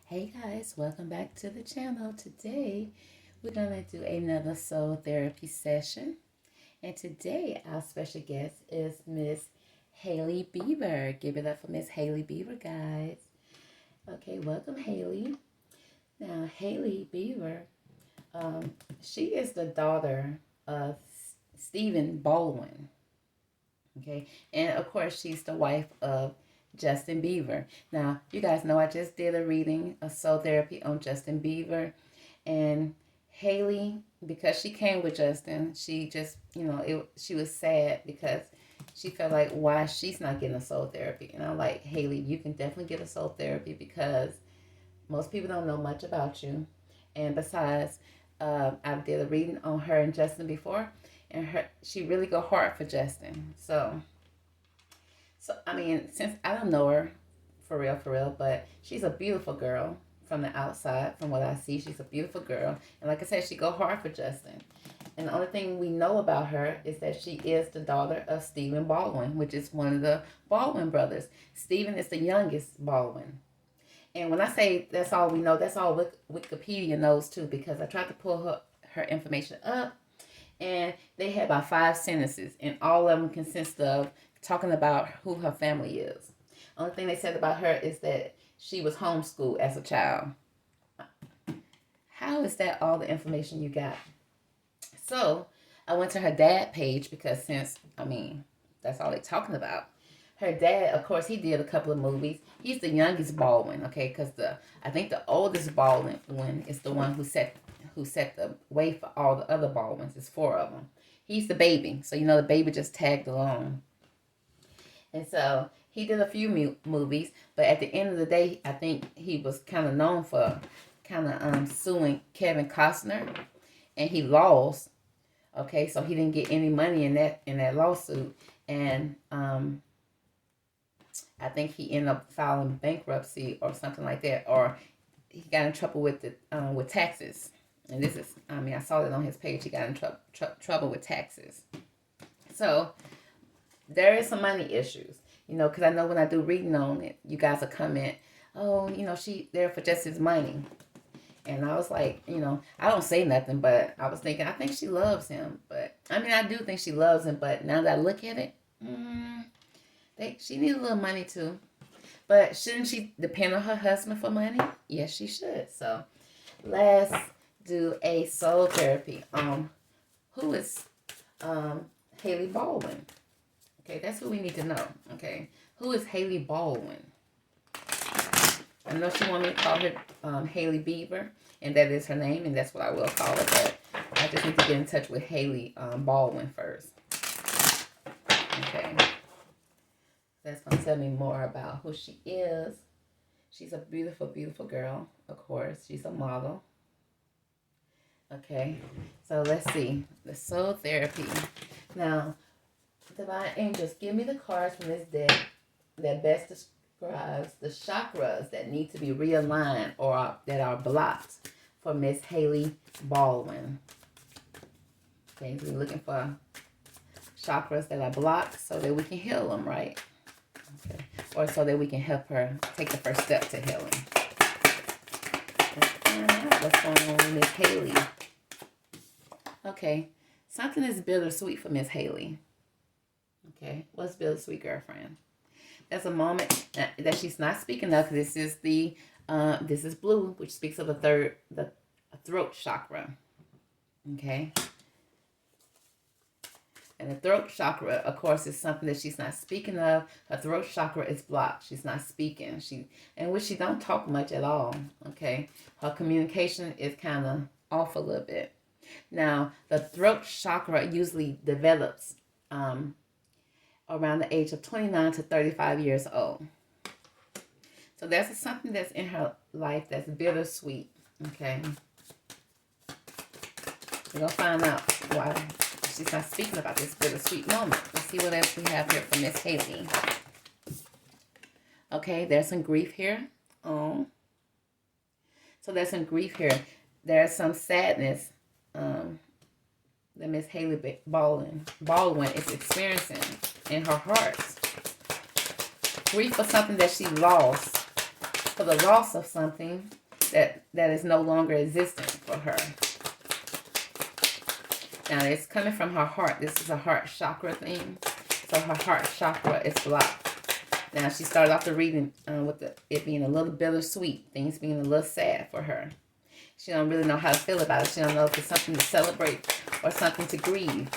Hey guys, welcome back to the channel. Today we're going to do another soul therapy session. And today our special guest is Miss Hailey Bieber. Give it up for Miss Hailey Bieber, guys. Okay, welcome Hailey. Now Hailey Bieber, she is the daughter of Stephen Baldwin. Okay, and of course she's the wife of Justin Bieber. Now, you guys know I just did a reading, a soul therapy on Justin Bieber. And Hailey, because she came with Justin, she just, she was sad because she felt like why she's not getting a soul therapy. And I'm like, Hailey, you can definitely get a soul therapy because most people don't know much about you. And besides, I did a reading on her and Justin before, and she really go hard for Justin. So, I mean, since I don't know her for real, but she's a beautiful girl from the outside. From what I see, she's a beautiful girl. And like I said, she go hard for Justin. And the only thing we know about her is that she is the daughter of Stephen Baldwin, which is one of the Baldwin brothers. Stephen is the youngest Baldwin. And when I say that's all we know, that's all Wikipedia knows too, because I tried to pull her information up. And they had about 5 sentences, and all of them consist of talking about who her family is. Only thing they said about her is that she was homeschooled as a child. How is that all the information you got? So I went to her dad page because that's all they're talking about. Her dad, of course, he did a couple of movies. He's the youngest Baldwin, okay? Because I think the oldest Baldwin is the one who set the way for all the other Baldwins. There's 4 of them. He's the baby, so the baby just tagged along. And so he did a few movies, but at the end of the day, I think he was kind of known for suing Kevin Costner, and he lost. Okay, so he didn't get any money in that lawsuit, and I think he ended up filing bankruptcy or something like that, or he got in trouble with taxes. And this is, I saw it on his page. He got in trouble with taxes. So there is some money issues, because I know when I do reading on it, you guys will comment, oh, she there for just his money. And I was like, I don't say nothing, but I was thinking, I think she loves him. But, I do think she loves him, but now that I look at it, she needs a little money too. But shouldn't she depend on her husband for money? Yes, she should. So let's do a soul therapy on who is Hailey Baldwin. Okay, that's who we need to know. Okay, who is Hailey Baldwin? I know she wanted me to call her Hailey Bieber, and that is her name, and that's what I will call her. But I just need to get in touch with Hailey Baldwin first. Okay, that's gonna tell me more about who she is. She's a beautiful, beautiful girl. Of course, she's a model. Okay, so let's see the soul therapy now. Divine angels, give me the cards from this deck that best describes the chakras that need to be realigned or that are blocked for Miss Hailey Baldwin. Okay, so we're looking for chakras that are blocked so that we can heal them, right? Okay, or so that we can help her take the first step to healing. Let's find out what's going on with Miss Hailey. Okay, something is bittersweet for Miss Hailey. Okay, what's bittersweet, girlfriend? That's a moment that she's not speaking of. This is this is blue, which speaks of the throat chakra. Okay, and the throat chakra, of course, is something that she's not speaking of. Her throat chakra is blocked. She's not speaking. She don't talk much at all. Okay, her communication is kind of off a little bit. Now, the throat chakra usually develops around the age of 29 to 35 years old. So that's something that's in her life that's bittersweet. Okay. We're going to find out why she's not speaking about this bittersweet moment. Let's see what else we have here for Miss Hailey. Okay, there's some grief here. Oh. So there's some grief here. There's some sadness that Miss Hailey Baldwin is experiencing in her heart. Grief for something that she lost for the loss of something that is no longer existent for her. Now, it's coming from her heart. This is a heart chakra thing. So her heart chakra is blocked. Now, she started off the reading with it being a little bittersweet. Things being a little sad for her. She don't really know how to feel about it. She don't know if it's something to celebrate or something to grieve.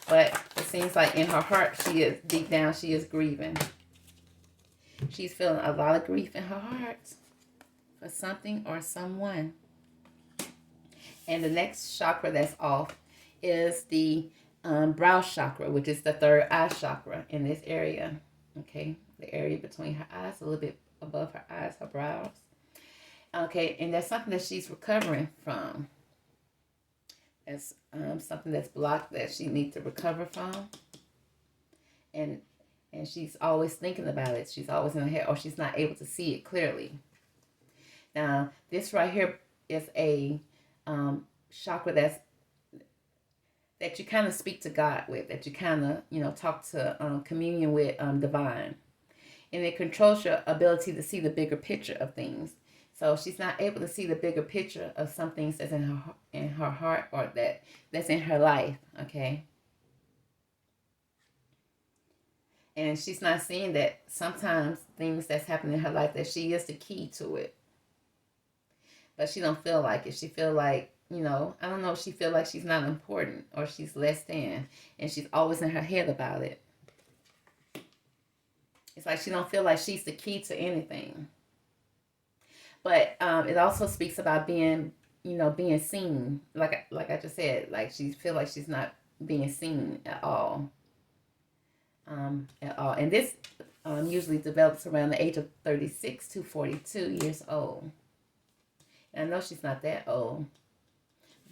But it seems like in her heart, deep down, she is grieving. She's feeling a lot of grief in her heart for something or someone. And the next chakra that's off is the brow chakra, which is the third eye chakra in this area. Okay, the area between her eyes, a little bit above her eyes, her brows. Okay, and that's something that she's recovering from. It's something that's blocked that she needs to recover from. And she's always thinking about it. She's always in her head, or she's not able to see it clearly. Now, this right here is a chakra that you kind of speak to God with, that you kind of, talk to communion with divine. And it controls your ability to see the bigger picture of things. So she's not able to see the bigger picture of some things that's in her heart or that's in her life, okay? And she's not seeing that sometimes things that's happening in her life, that she is the key to it. But she don't feel like it. She feel like, I don't know, she feel like she's not important or she's less than. And she's always in her head about it. It's like she don't feel like she's the key to anything. But it also speaks about being seen. Like I just said, like she feel like she's not being seen at all. And this usually develops around the age of 36 to 42 years old. And I know she's not that old.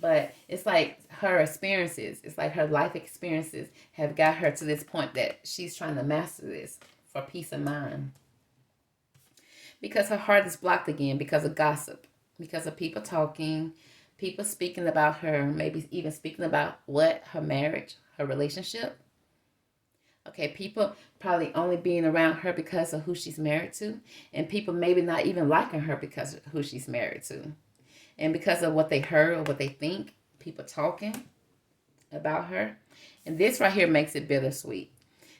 But it's like her experiences, it's like her life experiences have got her to this point that she's trying to master this for peace of mind. Because her heart is blocked again because of gossip, because of people talking, people speaking about her, maybe even speaking about her marriage, her relationship. Okay, people probably only being around her because of who she's married to, and people maybe not even liking her because of who she's married to. And because of what they heard or what they think, people talking about her. And this right here makes it bittersweet.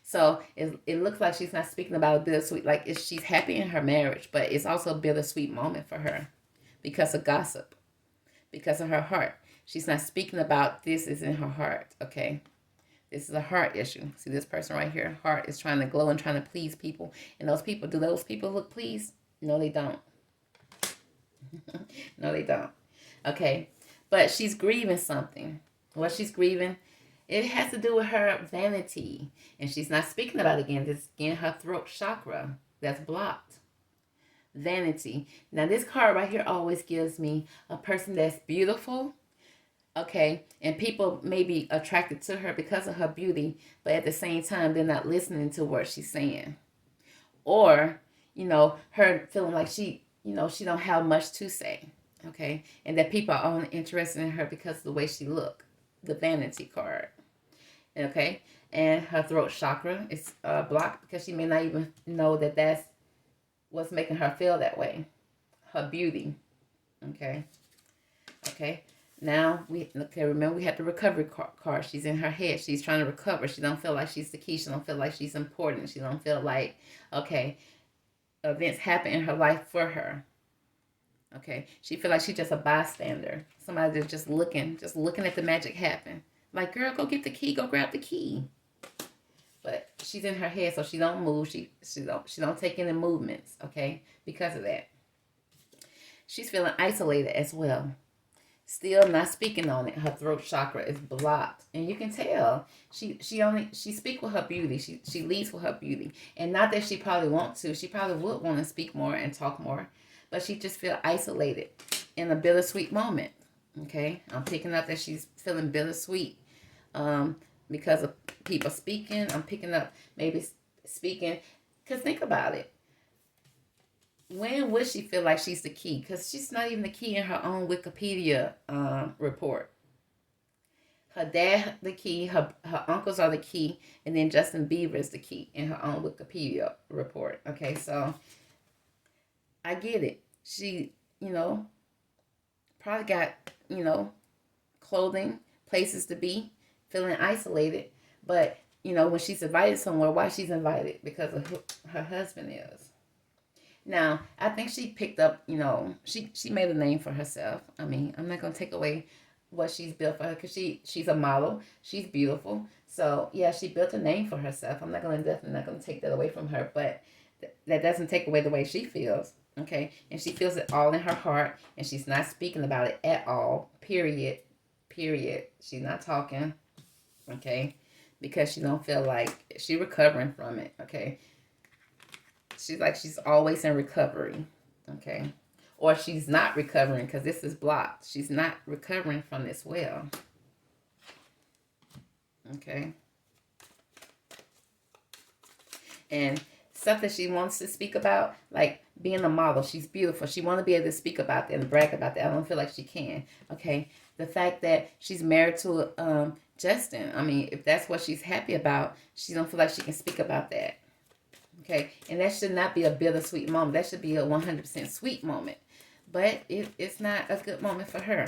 So it looks like she's not speaking about a bittersweet, like she's happy in her marriage, but it's also a bittersweet moment for her because of gossip, because of her heart. She's not speaking about this is in her heart, okay? This is a heart issue. See this person right here, heart is trying to glow and trying to please people. And do those people look pleased? No, they don't. No, they don't. Okay, but she's grieving something. What she's grieving, it has to do with her vanity. And she's not speaking about it again. This is again her throat chakra that's blocked. Vanity. Now this card right here always gives me a person that's beautiful. Okay, and people may be attracted to her because of her beauty, but at the same time, they're not listening to what she's saying. Or, her feeling like she don't have much to say. Okay, and that people are only interested in her because of the way she look. The vanity card. Okay, and her throat chakra is blocked because she may not even know that that's what's making her feel that way. Her beauty. Okay. Now remember we had the recovery card. She's in her head. She's trying to recover. She don't feel like she's the key. She don't feel like she's important. She don't feel like, okay, events happen in her life for her. Okay, she feel like she's just a bystander. Somebody that's just looking at the magic happen. Like, girl, go get the key. Go grab the key. But she's in her head, so she don't move. She don't take any movements. Okay, because of that. She's feeling isolated as well. Still not speaking on it. Her throat chakra is blocked, and you can tell she speaks with her beauty. She leads with her beauty, and not that she probably wants to. She probably would want to speak more and talk more, but she just feel isolated in a bittersweet moment. Okay, I'm picking up that she's feeling bittersweet because of people speaking. I'm picking up maybe speaking because think about it. When would she feel like she's the key? Because she's not even the key in her own Wikipedia report. Her dad the key, her uncles are the key, and then Justin Bieber is the key in her own Wikipedia report. Okay, so I get it. She, probably got, clothing, places to be, feeling isolated. But, when she's invited somewhere, why she's invited? Because of who her husband is. Now, I think she picked up, she made a name for herself. I mean, I'm not going to take away what she's built for her because she's a model. She's beautiful. So, yeah, she built a name for herself. I'm definitely not going to take that away from her. But that doesn't take away the way she feels. Okay. And she feels it all in her heart. And she's not speaking about it at all. Period. Period. She's not talking. Okay. Because she don't feel like she's recovering from it. Okay. She's always in recovery, okay? Or she's not recovering because this is blocked. She's not recovering from this well, okay? And stuff that she wants to speak about, like being a model. She's beautiful. She wants to be able to speak about that and brag about that. I don't feel like she can, okay? The fact that she's married to Justin, I mean, if that's what she's happy about, she don't feel like she can speak about that. Okay, and that should not be a bittersweet moment. That should be a 100% sweet moment. But it's not a good moment for her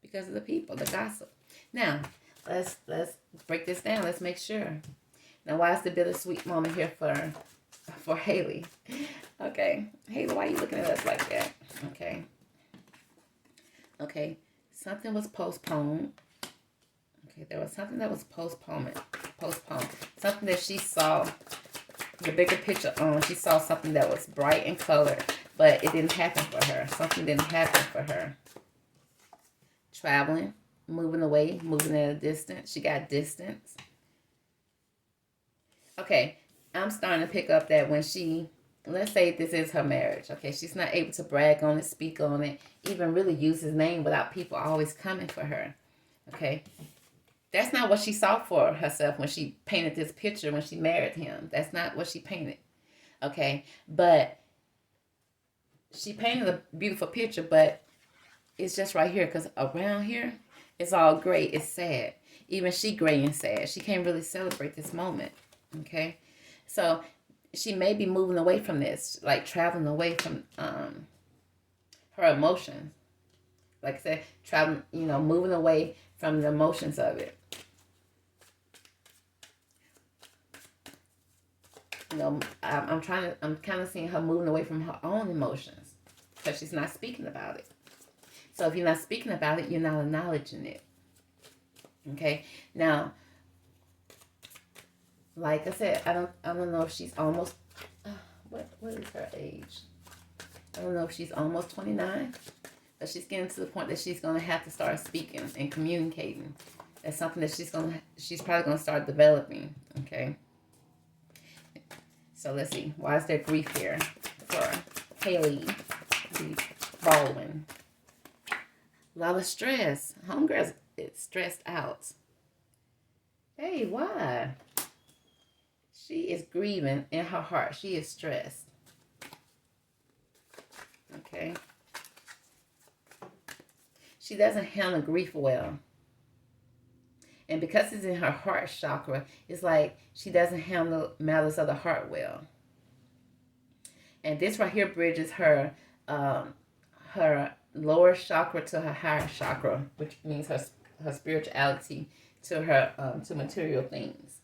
because of the people, the gossip. Now, let's break this down. Let's make sure. Now, why is the bittersweet moment here for Hailey? Okay, Hailey, why are you looking at us like that? Okay, something was postponed. Okay, there was something that was postponed. Something that she saw the bigger picture on. She saw something that was bright and colored, but it didn't happen for her. Something didn't happen for her. Traveling, moving away, moving at a distance. She got distance. Okay, I'm starting to pick up that when she, let's say this is her marriage, okay, she's not able to brag on it, speak on it, even really use his name without people always coming for her, okay? That's not what she saw for herself when she painted this picture when she married him. That's not what she painted. Okay? But she painted a beautiful picture, but it's just right here because around here, it's all gray. It's sad. Even she gray and sad. She can't really celebrate this moment. Okay? So she may be moving away from this, like traveling away from her emotions. Like I said, traveling, moving away from the emotions of it. I'm kind of seeing her moving away from her own emotions because she's not speaking about it. So if you're not speaking about it, you're not acknowledging it. Okay. Now, like I said, I don't know if she's almost. What is her age? I don't know if she's almost 29, but she's getting to the point that she's gonna have to start speaking and communicating. That's something that she's probably gonna start developing. Okay. So let's see. Why is there grief here for Hailey Baldwin? A lot of stress. Homegirl is stressed out. Hey, why? She is grieving in her heart. She is stressed. Okay. She doesn't handle grief well. And because it's in her heart chakra, it's like she doesn't handle matters of the heart well. And this right here bridges her her lower chakra to her higher chakra, which means her spirituality to her to material things.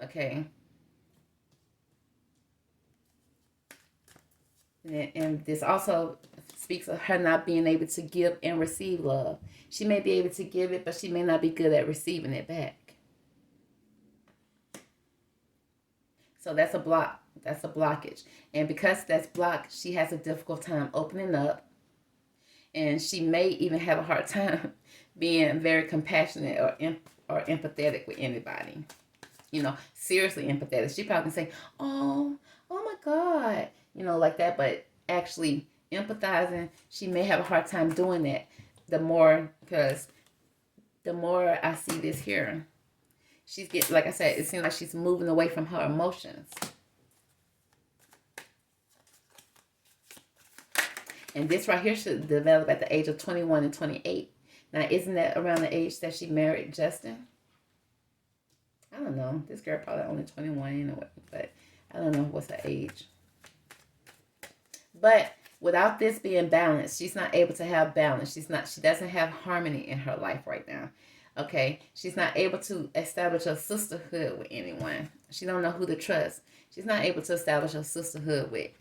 Okay. And this also speaks of her not being able to give and receive love. She may be able to give it, but she may not be good at receiving it back. So that's a block. That's a blockage. And because that's blocked, she has a difficult time opening up. And she may even have a hard time being very compassionate or empathetic with anybody. Seriously empathetic. She probably can say, oh my God, like that. But actually empathizing, she may have a hard time doing that. Because the more I see this here, she's getting, like I said, it seems like she's moving away from her emotions. And this right here should develop at the age of 21 and 28. Now, isn't that around the age that she married Justin? I don't know. This girl probably only 21 anyway, but I don't know what's her age. But without this being balanced, she's not able to have balance. She doesn't have harmony in her life right now. Okay, she's not able to establish a sisterhood with anyone. She don't know who to trust. She's not able to establish a sisterhood with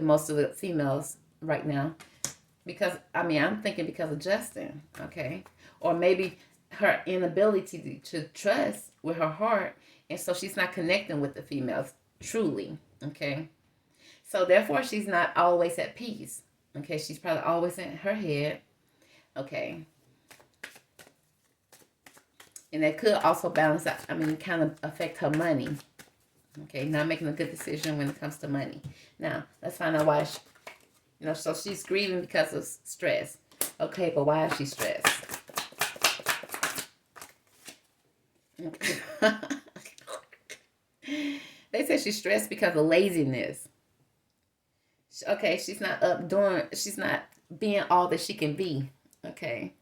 most of the females right now. Because I'm thinking because of Justin, okay? Or maybe her inability to trust with her heart, and so she's not connecting with the females truly, okay? So therefore she's not always at peace. Okay, she's probably always in her head. Okay. And that could also balance out, kind of affect her money. Okay, not making a good decision when it comes to money. Now, let's find out why so she's grieving because of stress. Okay, but why is she stressed? They say she's stressed because of laziness. Okay, she's not being all that she can be. Okay.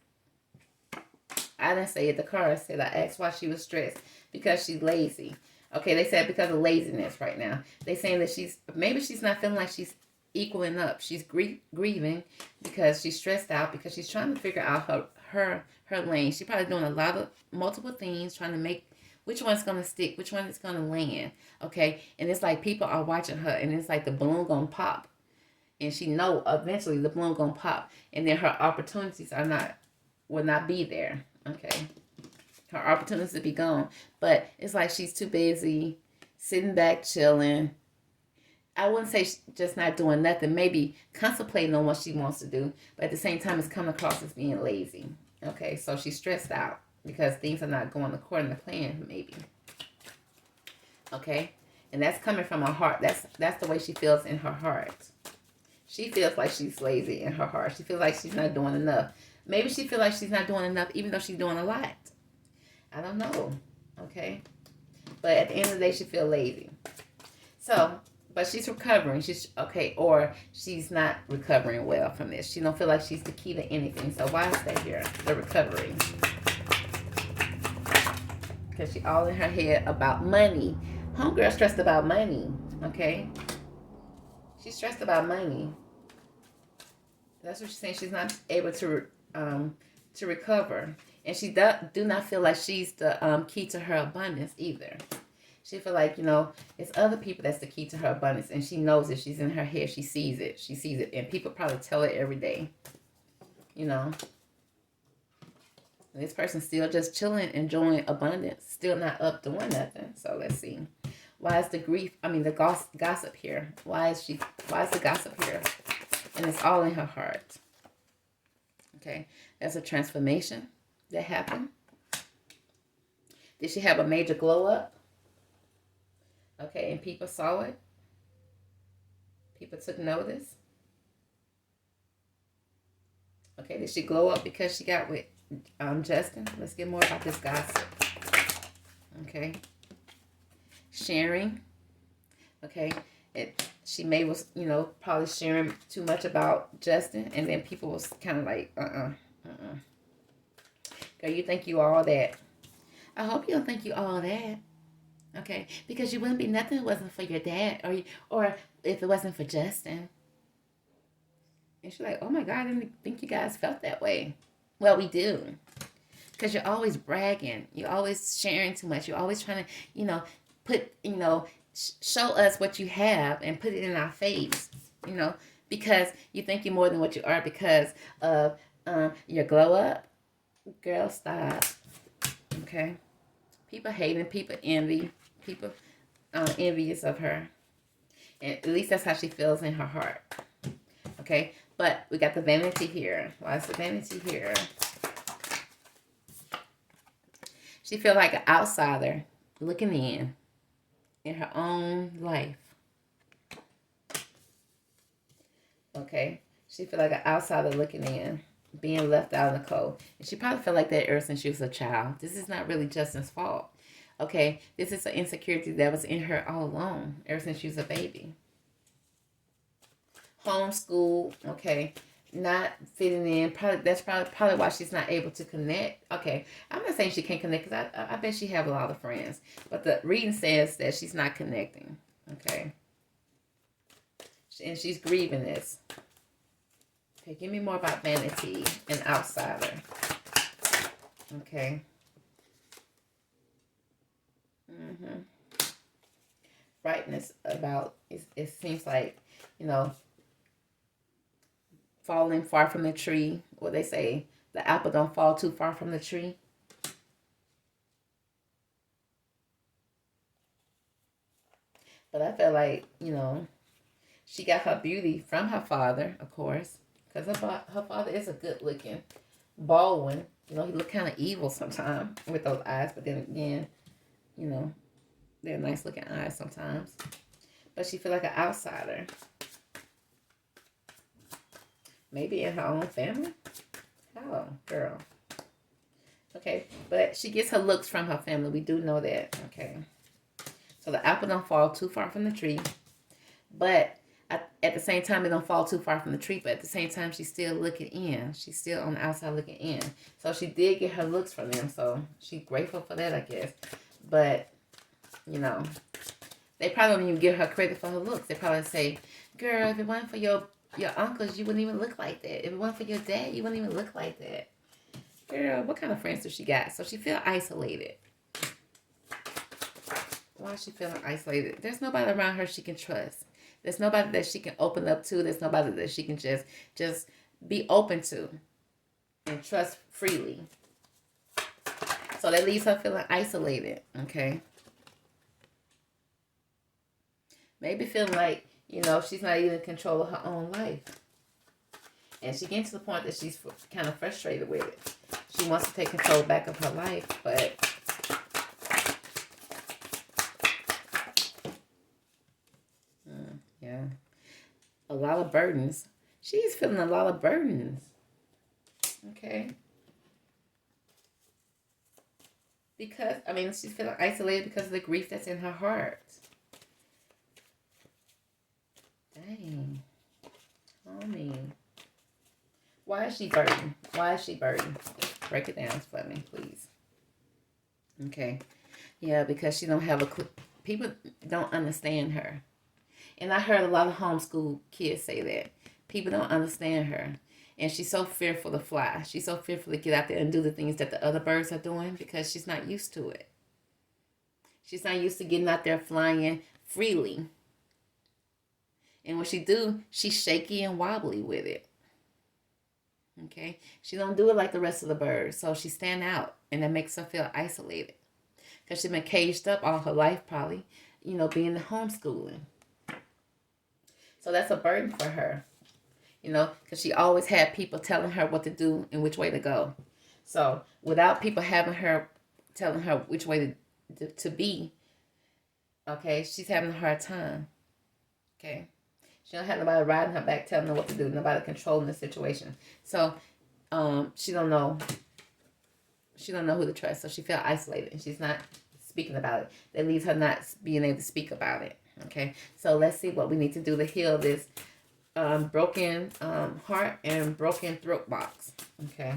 I didn't say it, the card said, I asked why she was stressed. Because she's lazy. Okay, they said because of laziness right now. They saying that maybe she's not feeling like she's equaling up. She's grieving because she's stressed out because she's trying to figure out her lane. She's probably doing a lot of multiple things, trying to make which one's gonna stick, which one is gonna land. Okay, and it's like people are watching her, and it's like the balloon gonna pop, and she know eventually the balloon gonna pop, and then her opportunities will not be there. Okay, her opportunities will be gone, but it's like she's too busy sitting back chilling. I wouldn't say just not doing nothing, maybe contemplating on what she wants to do, but at the same time it's coming across as being lazy. Okay, so she's stressed out because things are not going according to plan, maybe. Okay, and that's coming from her heart. That's the way she feels in her heart. She feels like she's lazy in her heart. She feels like she's not doing enough. Maybe she feels like she's not doing enough even though she's doing a lot. I don't know. Okay, but at the end of the day she feels lazy. So, but she's recovering. She's okay, or she's not recovering well from this. She don't feel like she's the key to anything. So why is that here? The recovery. Because she all in her head about money. Homegirl stressed about money. Okay? She's stressed about money. That's what she's saying. She's not able to recover. And she do not feel like she's the key to her abundance either. She feel like, it's other people that's the key to her abundance. And she knows it. She's in her head. She sees it. She sees it. And people probably tell it every day. And this person's still just chilling, enjoying abundance. Still not up doing nothing. So let's see. Why is the gossip here? Why is the gossip here? And it's all in her heart. Okay. There's a transformation that happened. Did she have a major glow up? Okay, and people saw it. People took notice. Okay, did she glow up because she got with Justin? Let's get more about this gossip. Okay. Sharing. Okay. She was, probably sharing too much about Justin, and then people was kind of like, Girl, you think you all that. I hope you don't think you all that. Okay, because you wouldn't be nothing if it wasn't for your dad, or if it wasn't for Justin. And she's like, oh my God, I didn't think you guys felt that way. Well, we do. Because you're always bragging. You're always sharing too much. You're always trying to, put, show us what you have and put it in our face, because you think you're more than what you are because of your glow up. Girl, stop. Okay? People hating, people envy, people envious of her. And at least that's how she feels in her heart. Okay? But we got the vanity here. Why is the vanity here? She feels like an outsider looking in her own life. Okay? She feels like an outsider looking in, being left out in the cold. And she probably felt like that ever since she was a child. This is not really Justin's fault. Okay? This is an insecurity that was in her all along, ever since she was a baby. Homeschool, okay, not fitting in. That's probably why she's not able to connect. Okay, I'm not saying she can't connect because I bet she have a lot of friends, but the reading says that she's not connecting. Okay, And she's grieving this. Okay, give me more about vanity and outsider. Okay. Brightness about, it seems like, you know, falling far from the tree. What they say, the apple don't fall too far from the tree. But I feel like, you know, she got her beauty from her father, of course, because her father is a good looking Baldwin. You know, he look kind of evil sometimes with those eyes, but then again, you know, they're nice looking eyes sometimes. But she feel like an outsider. Maybe in her own family? How, girl? Okay, but she gets her looks from her family. We do know that, okay? So the apple don't fall too far from the tree. But at the same time, it don't fall too far from the tree. But at the same time, she's still looking in. She's still on the outside looking in. So she did get her looks from them. So she's grateful for that, I guess. But, you know, they probably don't even give her credit for her looks. They probably say, girl, if it wasn't for your uncles, you wouldn't even look like that. If it wasn't for your dad, you wouldn't even look like that. Girl, what kind of friends does she got? So she feel isolated. Why is she feeling isolated? There's nobody around her she can trust. There's nobody that she can open up to. There's nobody that she can just be open to and trust freely. So that leaves her feeling isolated, okay? Maybe feeling like, you know, she's not even in control of her own life. And she gets to the point that she's kind of frustrated with it. She wants to take control back of her life, but yeah, a lot of burdens. She's feeling a lot of burdens. Okay. Because, I mean, she's feeling isolated because of the grief that's in her heart. Dang. Homie. Why is she burdened? Why is she burdened? Break it down for me, please. Okay. Yeah, because she don't have a clue. People don't understand her. And I heard a lot of homeschool kids say that. People don't understand her. And she's so fearful to fly. She's so fearful to get out there and do the things that the other birds are doing because she's not used to it. She's not used to getting out there flying freely. And when she do, she's shaky and wobbly with it. Okay? She don't do it like the rest of the birds. So she stand out. And that makes her feel isolated. Because she's been caged up all her life probably. You know, being homeschooling. So that's a burden for her. You know, because she always had people telling her what to do and which way to go. So without people having her, telling her which way to be, okay, she's having a hard time. Okay. She don't have nobody riding her back telling her what to do. Nobody controlling the situation. So she don't know. She don't know who to trust. So she felt isolated and she's not speaking about it. That leaves her not being able to speak about it. Okay. So let's see what we need to do to heal this broken heart and broken throat box. Okay.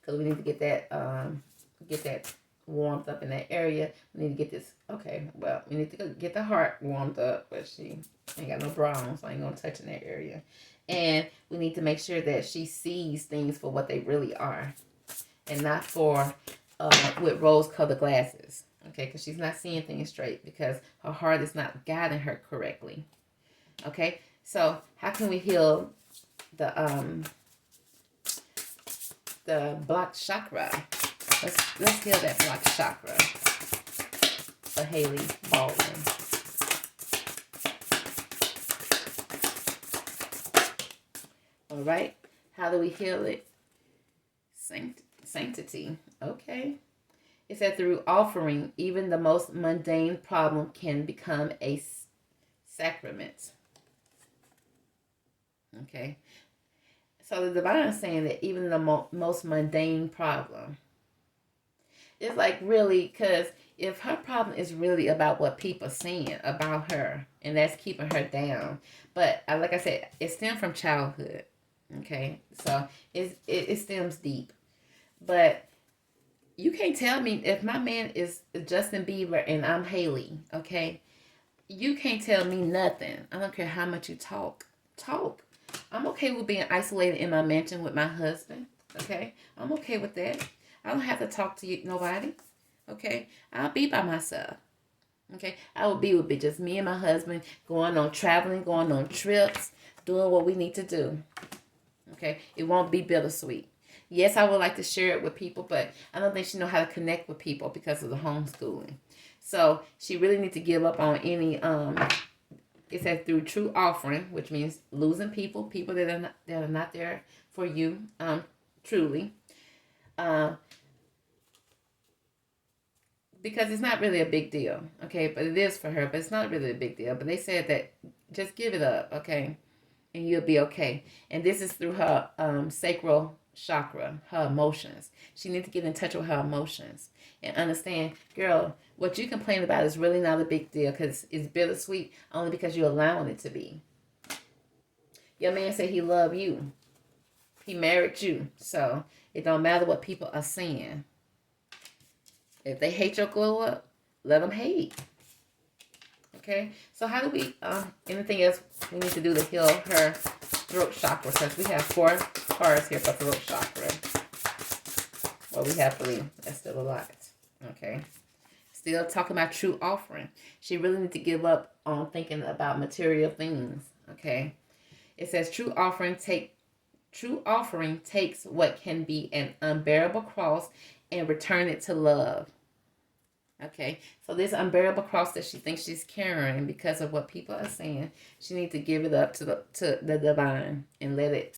Because we need to get that warmed up in that area. We need to get this. Okay. Well, we need to get the heart warmed up, but she ain't got no bra on, so I ain't gonna touch in that area. And we need to make sure that she sees things for what they really are, and not for with rose-colored glasses. Okay, because she's not seeing things straight because her heart is not guiding her correctly. Okay, so how can we heal the blocked chakra? Let's heal that blocked chakra for Hailey Baldwin. All right, how do we heal it? Sanctity. Okay. It said through offering, even the most mundane problem can become a sacrament. Okay. So the divine is saying that even the most mundane problem. It's like really, because if her problem is really about what people are saying about her, and that's keeping her down. But like I said, it stems from childhood. Okay. So it stems deep. But you can't tell me if my man is Justin Bieber and I'm Hailey, okay? You can't tell me nothing. I don't care how much you talk. Talk. I'm okay with being isolated in my mansion with my husband. Okay? I'm okay with that. I don't have to talk to you, nobody. Okay? I'll be by myself. Okay? I will be with just me and my husband going on traveling, going on trips, doing what we need to do. Okay? It won't be bittersweet. Yes, I would like to share it with people, but I don't think she know how to connect with people because of the homeschooling. So she really needs to give up on any it says through true offering, which means losing people that are not there for you, truly. Uh, because it's not really a big deal, okay? But it is for her, but it's not really a big deal. But they said that just give it up, okay? And you'll be okay. And this is through her sacral chakra, her emotions. She needs to get in touch with her emotions and understand, girl, what you complain about is really not a big deal because it's bittersweet only because you're allowing it to be. Your man said he loved you. He married you. So it don't matter what people are saying. If they hate your glow up, let them hate. Okay? So how do we, anything else we need to do to heal her throat chakra? Because we have 4 cards here for throat chakra. Well, we have 3. That's still a lot. Okay? Still talking about true offering. She really needs to give up on thinking about material things. Okay? It says true offering takes what can be an unbearable cross and return it to love. Okay, so this unbearable cross that she thinks she's carrying because of what people are saying, she needs to give it up to the divine and let it